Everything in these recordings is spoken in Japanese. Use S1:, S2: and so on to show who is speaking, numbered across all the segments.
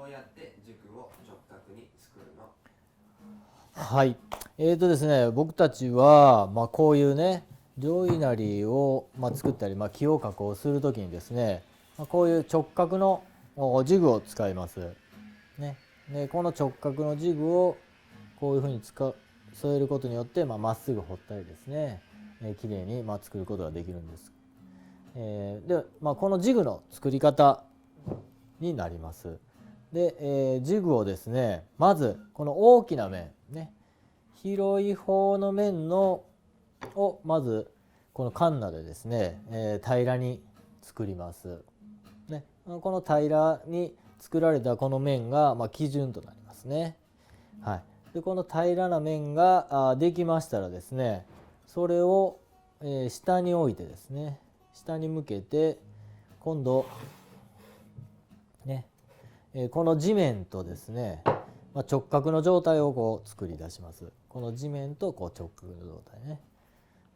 S1: どうやって軸を直角に作るの？
S2: はい。ですね、僕たちは、こういうね、定規なりを、作ったり、木を加工するときにですね、こういう直角のジグを使います。ね。で、この直角のジグをこういうふうに添えることによって、まっすぐ彫ったりですね、きれいに作ることができるんです。で、このジグの作り方になります。で、ジグをですね、まずこの大きな面ね、広い方の面のをまずこのカンナでですね、平らに作ります。ね、この平らに作られたこの面が基準となりますね。はい。でこの平らな面ができましたらですね、それを下に置いてですね、下に向けて今度ね、この地面とですね、直角の状態をこう作り出します。この地面とこう直角の状態ね。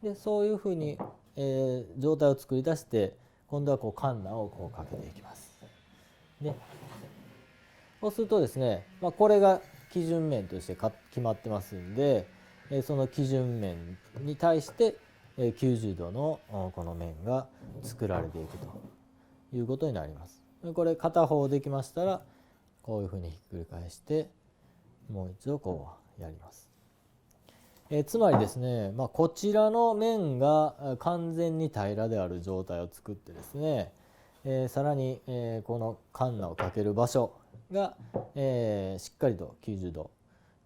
S2: でそういうふうに、状態を作り出して、今度はこうカンナをこうかけていきます。でそうするとですね、これが基準面として決まってますんで、その基準面に対して90度のこの面が作られていくということになります。これ片方できましたら、こういうふうにひっくり返してもう一度こうやります。つまりですね、こちらの面が完全に平らである状態を作ってですね、さらに、このカンナをかける場所が、しっかりと90度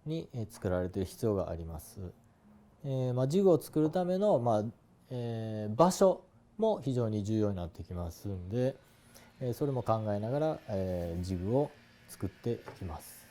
S2: に作られている必要があります。ジグを作るための、場所も非常に重要になってきますんで、それも考えながら、ジグを作っていきます。